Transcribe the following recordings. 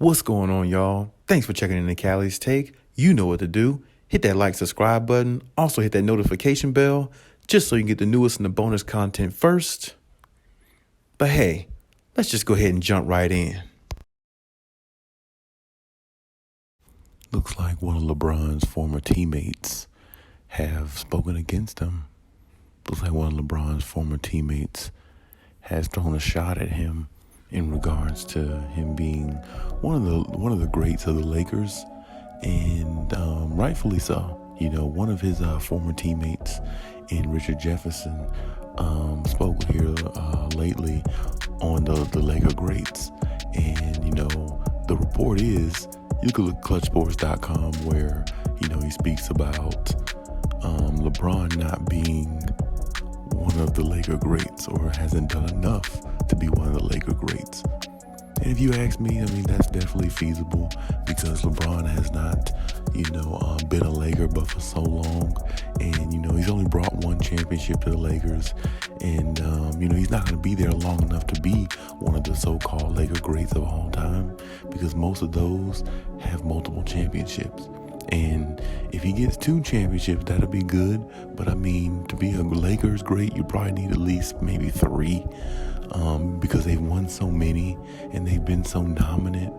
What's going on, y'all? Thanks for checking in the Khaliis Take. You know what to do. Hit that like, subscribe button. Also hit that notification bell just so you can get the newest and the bonus content first. But hey, let's just go ahead and jump right in. Looks like one of LeBron's former teammates have spoken against him. Looks like one of LeBron's former teammates has thrown a shot at him in regards to him being one of the greats of the Lakers, and rightfully so. You know, one of his former teammates in Richard Jefferson spoke here lately on the Laker greats, and you know the report is you can look at ClutchSports.com where he speaks about LeBron not being one of the Laker greats or hasn't done enough to be one of the Laker greats. And if you ask me, that's definitely feasible because LeBron has not, been a Laker but for so long. And, he's only brought one championship to the Lakers. And, he's not going to be there long enough to be one of the so-called Laker greats of all time because most of those have multiple championships. And if he gets 2 championships, that'll be good. But to be a Lakers great, you probably need at least maybe 3, because they've won so many and they've been so dominant.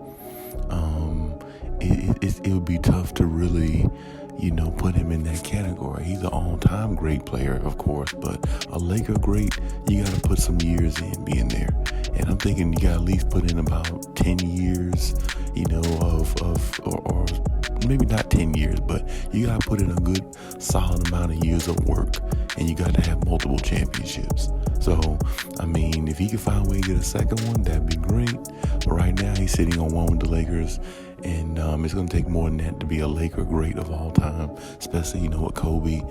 It would be tough to really, put him in that category. He's an all-time great player, of course, but a Laker great, you got to put some years in being there. And I'm thinking you got to at least put in about 10 years, or maybe not 10 years, but you got to put in a good solid amount of years of work, and you got to have multiple championships. So, if he can find a way to get a second one, that'd be great. But right now, he's sitting on one with the Lakers, and it's going to take more than that to be a Laker great of all time, especially, with Kobe.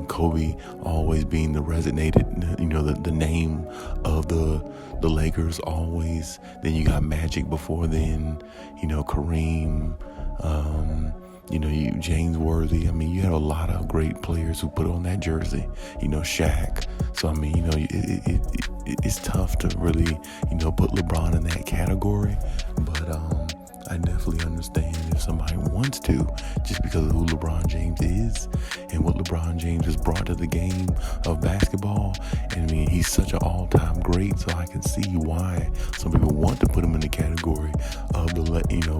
Kobe always being the resonated, the name of the Lakers always. Then you got Magic before then, Kareem, James Worthy. You had a lot of great players who put on that jersey, Shaq. So, it's tough to really, put LeBron in that category. But I definitely understand if somebody wants to, just because of who LeBron James is and what LeBron James has brought to the game of basketball. And he's such an all-time great, so I can see why some people want to put him in the category of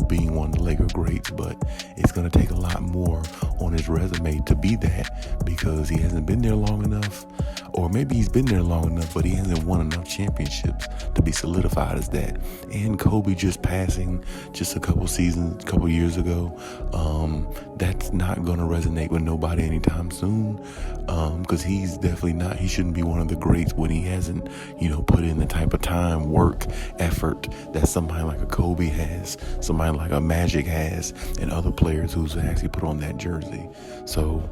being one of the Laker greats. But it's going to take a lot more on his resume to be that, because he hasn't been there long enough, or maybe he's been there long enough, but he hasn't won enough championships to be solidified as that. And Kobe just passing just a couple years ago, that's not going to resonate with nobody anytime soon, because he's definitely not, he shouldn't be one of the greats when he hasn't, put in the type of time, work, effort that somebody like a Kobe has, somebody like a Magic has, and other players who's actually put on that jersey. So,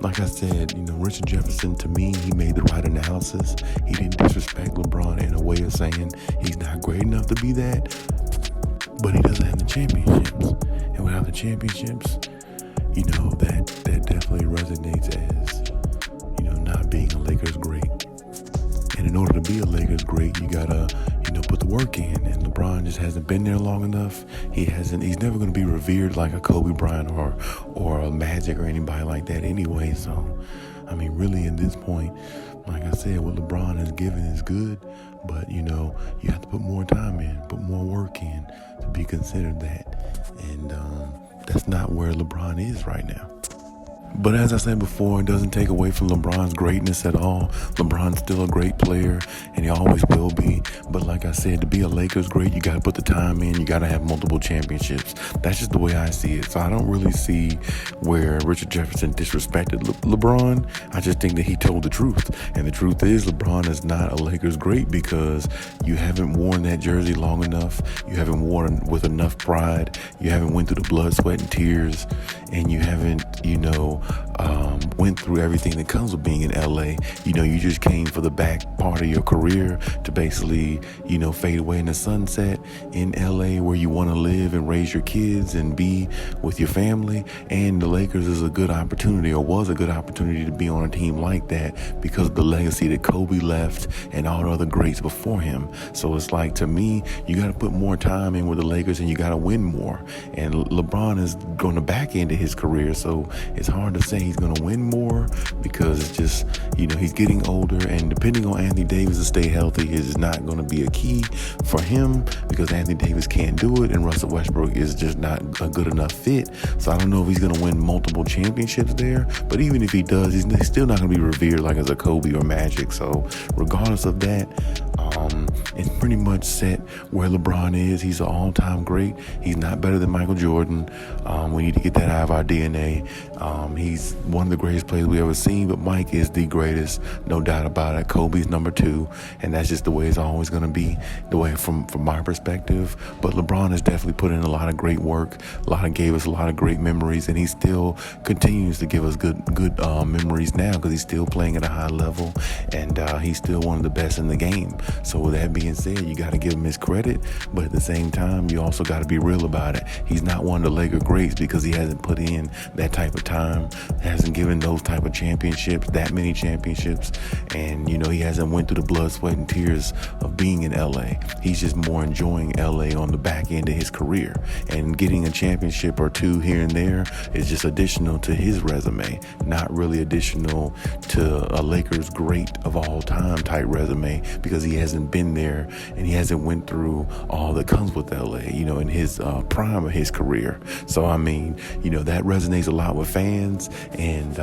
like I said, Richard Jefferson, to me, he made the right analysis. He didn't disrespect LeBron in a way of saying he's not great enough to be that, but he doesn't have the championships. And without the championships, that definitely resonates as, not being a Lakers great. And in order to be a Lakers great, you gotta, put the work in. And LeBron just hasn't been there long enough. He's never going to be revered like a Kobe Bryant or a Magic or anybody like that anyway. So, really at this point, like I said, what LeBron has given is good, but you have to put more time in, put more work in to be considered that. And that's not where LeBron is right now. But as I said before, it doesn't take away from LeBron's greatness at all. LeBron's still a great player, and he always will be. But like I said, to be a Lakers great, you got to put the time in. You got to have multiple championships. That's just the way I see it. So I don't really see where Richard Jefferson disrespected LeBron. I just think that he told the truth. And the truth is LeBron is not a Lakers great because you haven't worn that jersey long enough. You haven't worn it with enough pride. You haven't went through the blood, sweat, and tears. And you haven't, went through everything that comes with being in LA. You just came for the back part of your career to basically, fade away in the sunset in LA where you want to live and raise your kids and be with your family. And the Lakers is a good opportunity, or was a good opportunity, to be on a team like that because of the legacy that Kobe left and all the other greats before him. So it's like, to me, you got to put more time in with the Lakers and you got to win more. And LeBron is going to back into his career, so it's hard to say he's going to win more because it's just, he's getting older, and depending on Anthony Davis to stay healthy is not going to be a key for him because Anthony Davis can't do it and Russell Westbrook is just not a good enough fit. So I don't know if he's going to win multiple championships there, but even if he does, he's still not going to be revered like as a Kobe or Magic. So regardless of that, it's pretty much set where LeBron is. He's an all-time great. He's not better than Michael Jordan. We need to get that out of our DNA. He's one of the greatest players we ever seen, but Mike is the greatest, no doubt about it. Kobe's number 2, and that's just the way it's always going to be, the way from my perspective. But LeBron has definitely put in a lot of great work, gave us a lot of great memories, and he still continues to give us good memories now because he's still playing at a high level, and he's still one of the best in the game. So with that being said, you got to give him his credit, but at the same time, you also got to be real about it. He's not one of the Laker greats because he hasn't put in that type of time, hasn't given those type of championships, that many championships, and he hasn't went through the blood, sweat, and tears of being in LA. He's just more enjoying LA on the back end of his career, and getting a championship or 2 here and there is just additional to his resume, not really additional to a Lakers great of all time type resume, because he hasn't been there and he hasn't went through all that comes with LA, in his prime of his career. So that resonates a lot with fans, and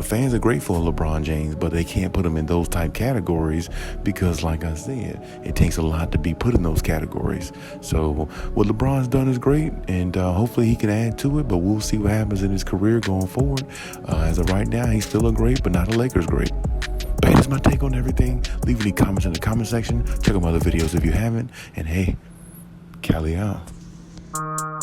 fans are grateful of LeBron James, but they can't put him in those type categories because, like I said, it takes a lot to be put in those categories. So what LeBron's done is great, and hopefully he can add to it, but we'll see what happens in his career going forward. As of right now, he's still a great, but not a Lakers great. But that's my take on everything. Leave any comments in the comment section. Check out my other videos if you haven't. And hey, Khaliis out.